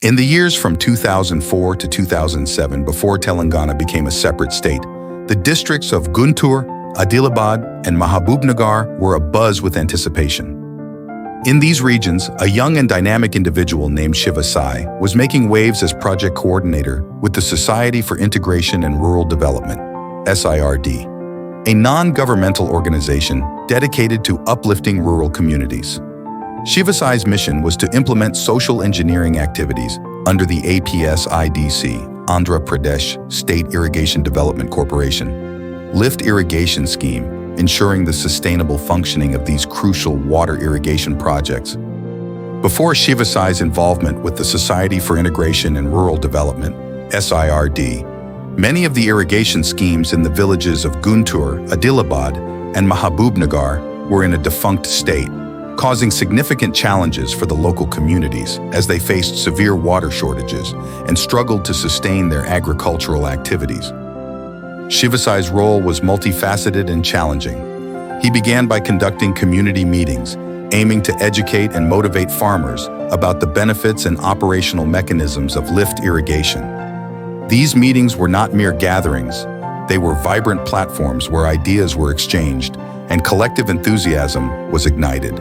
In the years from 2004 to 2007, before Telangana became a separate state, the districts of Guntur, Adilabad, and Mahabubnagar were abuzz with anticipation. In these regions, a young and dynamic individual named SHIVASAI was making waves as project coordinator with the Society for Integration and Rural Development, SIRD, a non-governmental organization dedicated to uplifting rural communities. SHIVASAI's mission was to implement social engineering activities under the APSIDC, Andhra Pradesh State Irrigation Development Corporation, lift irrigation scheme, ensuring the sustainable functioning of these crucial water irrigation projects. Before SHIVASAI's involvement with the Society for Integration and Rural Development, SIRD, many of the irrigation schemes in the villages of Guntur, Adilabad, and Mahabubnagar were in a defunct state, causing significant challenges for the local communities as they faced severe water shortages and struggled to sustain their agricultural activities. SHIVASAI's role was multifaceted and challenging. He began by conducting community meetings, aiming to educate and motivate farmers about the benefits and operational mechanisms of lift irrigation. These meetings were not mere gatherings. They were vibrant platforms where ideas were exchanged and collective enthusiasm was ignited.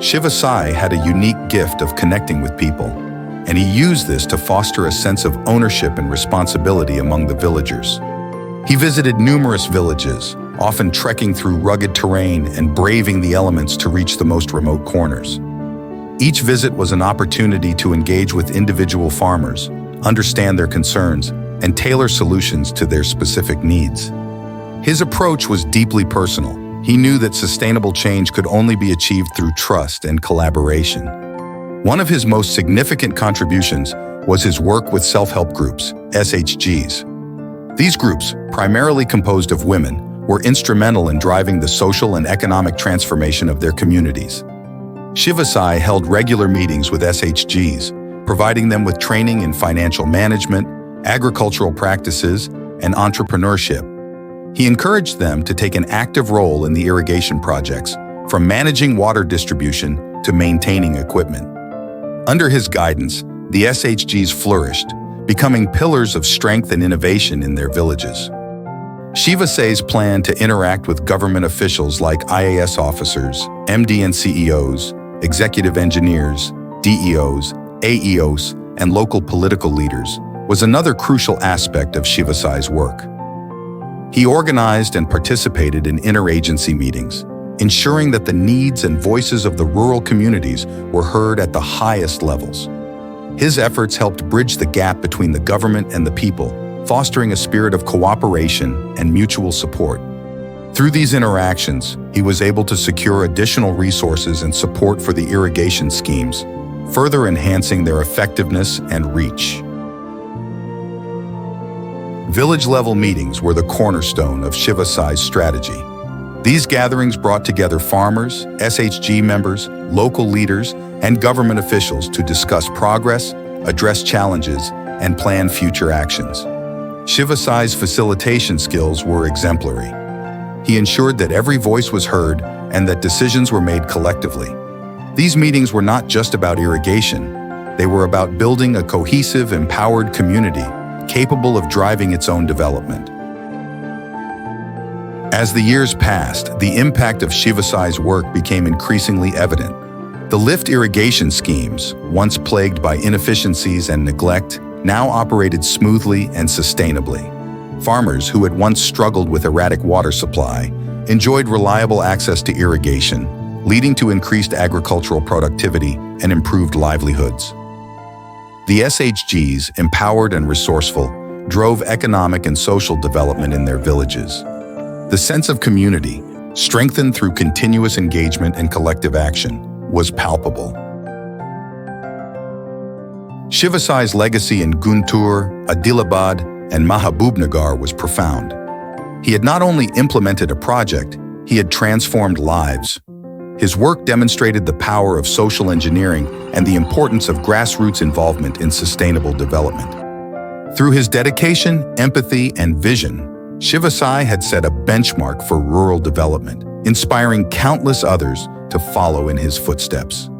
SHIVASAI had a unique gift of connecting with people, and he used this to foster a sense of ownership and responsibility among the villagers. He visited numerous villages, often trekking through rugged terrain and braving the elements to reach the most remote corners. Each visit was an opportunity to engage with individual farmers, understand their concerns, and tailor solutions to their specific needs. His approach was deeply personal. He knew that sustainable change could only be achieved through trust and collaboration. One of his most significant contributions was his work with self-help groups, SHGs. These groups, primarily composed of women, were instrumental in driving the social and economic transformation of their communities. SHIVASAI held regular meetings with SHGs, providing them with training in financial management, agricultural practices, and entrepreneurship. He encouraged them to take an active role in the irrigation projects, from managing water distribution to maintaining equipment. Under his guidance, the SHGs flourished, becoming pillars of strength and innovation in their villages. SHIVASAI's plan to interact with government officials like IAS officers, MD and CEOs, executive engineers, DEOs, AEOs, and local political leaders was another crucial aspect of SHIVASAI's work. He organized and participated in interagency meetings, ensuring that the needs and voices of the rural communities were heard at the highest levels. His efforts helped bridge the gap between the government and the people, fostering a spirit of cooperation and mutual support. Through these interactions, he was able to secure additional resources and support for the irrigation schemes, further enhancing their effectiveness and reach. Village-level meetings were the cornerstone of SHIVASAI's strategy. These gatherings brought together farmers, SHG members, local leaders, and government officials to discuss progress, address challenges, and plan future actions. SHIVASAI's facilitation skills were exemplary. He ensured that every voice was heard and that decisions were made collectively. These meetings were not just about irrigation. They were about building a cohesive, empowered community capable of driving its own development. As the years passed, the impact of SHIVASAI's work became increasingly evident. The lift irrigation schemes, once plagued by inefficiencies and neglect, now operated smoothly and sustainably. Farmers who had once struggled with erratic water supply enjoyed reliable access to irrigation, leading to increased agricultural productivity and improved livelihoods. The SHGs, empowered and resourceful, drove economic and social development in their villages. The sense of community, strengthened through continuous engagement and collective action, was palpable. SHIVASAI's legacy in Guntur, Adilabad, and Mahabubnagar was profound. He had not only implemented a project, he had transformed lives. His work demonstrated the power of social engineering and the importance of grassroots involvement in sustainable development. Through his dedication, empathy, and vision, SHIVASAI had set a benchmark for rural development, inspiring countless others to follow in his footsteps.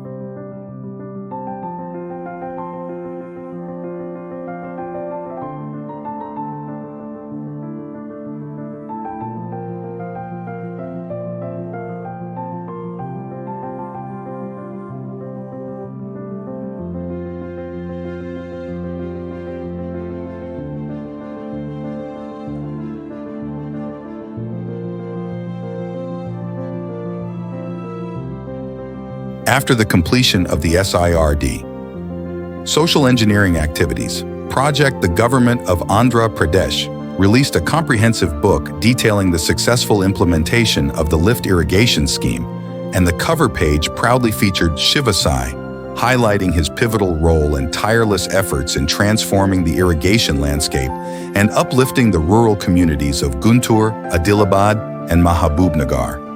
After the completion of the SIRD, social engineering activities, the government of Andhra Pradesh released a comprehensive book detailing the successful implementation of the lift irrigation scheme, and the cover page proudly featured SHIVASAI, highlighting his pivotal role and tireless efforts in transforming the irrigation landscape and uplifting the rural communities of Guntur, Adilabad, and Mahabubnagar.